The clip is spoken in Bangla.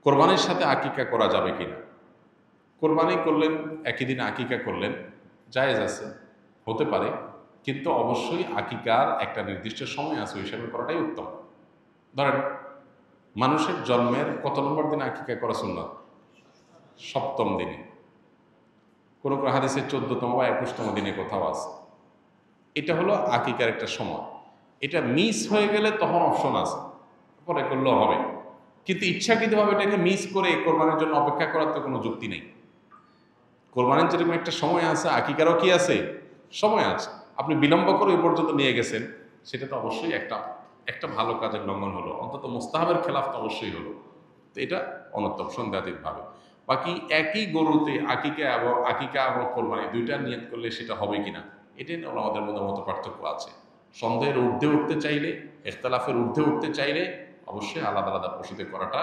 কোরবানির সাথে আকিকা করা যাবে কিনা? কোরবানি করলেন, একই দিনে আকিকা করলেন, জায়েজ আছে, হতে পারে, কিন্তু অবশ্যই আকিকার একটা নির্দিষ্ট সময় আছে, ওই হিসাবে করাটাই উত্তম। ধরেন মানুষের জন্মের কত নম্বর দিনে আকিকা করা সুন্নাত? 7ম দিনে, কোনো কোনো হাদিসে 14তম বা 21তম দিনে কোথাও আছে। এটা হলো আকিকার একটা সময়। এটা মিস হয়ে গেলে তখন অপশন আছে, পরে করলেও হবে, কিন্তু ইচ্ছাকৃতভাবে এটাকে মিস করে কোরবানির জন্য অপেক্ষা করার তো কোনো যুক্তি নেই। কোরবানির যেরকম একটা সময় আছে, আকিকারও কি আছে? সময় আছে। আপনি বিলম্ব করে ওই পর্যন্ত নিয়ে গেছেন, সেটা তো অবশ্যই একটা একটা ভালো কাজের লঙ্ঘন হলো, অন্তত মোস্তাহাবের খেলাফ তো অবশ্যই হলো। তো এটা অনর্থক সন্দেহাতীতভাবে। বাকি একই গরুতে আকিকা এবং কোরবানি দুইটা নিয়ত করলে সেটা হবে কিনা, এটাই নিয়ে আমাদের মধ্যে মত পার্থক্য আছে। সন্দেহের ঊর্ধ্বে উঠতে চাইলে, ইখতিলাফের ঊর্ধ্বে উঠতে চাইলে অবশ্যই আলাদা আলাদা পশুতে করাটা